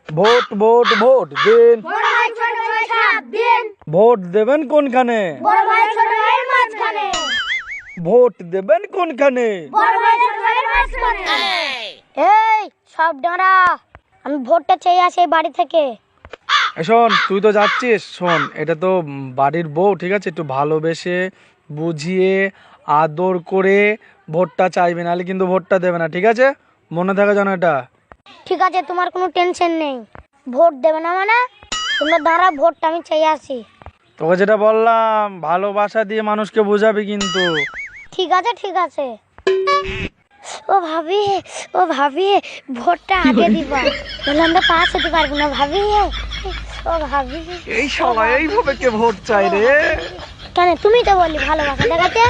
Vote vote vote দিন। বড় ভাই ছোট ভাই সাত দিন। ভোট দেবেন কোনখানে? বড় ভাই ছোট ভাইয়ের মাঝখানে। ভোট দেবেন কোনখানে? বড় ভাই ছোট ভাইয়ের মাঝখানে। এই সব ডাঁড়া, আমি ভোটটা চেয়ে আসি এই বাড়ি থেকে। শোন, তুই তো যাচ্ছিস, শোন, এটা তো বাড়ির বউ, ঠিক আছে? একটু ভালোবেসে বুঝিয়ে আদর করে ভোটটা চাইবে, নাহলে কিন্তু ভোটটা দেবে না, ঠিক আছে? মনে থাকে যেন এটা। ঠিক আছে, তোমার কোনো টেনশন নেই। ভোট দেবে না মানে তোমরা দাঁড়া, ভোটটা আমি চেয়ে আসি। তোকে যেটা বললাম, ভালোবাসা দিয়ে মানুষকে বোঝাবি কিন্তু। ঠিক আছে ঠিক আছে। ও ভাবি, ও ভাবি, ভোটটা আগে দিবা, তাহলে আমরা পাস হতে পারবো না ভাবি। ও ভাবি, এই শালা এইভাবে কে ভোট চাই রে? কেন তুমি তো বললি ভালোবাসা দেখাতে।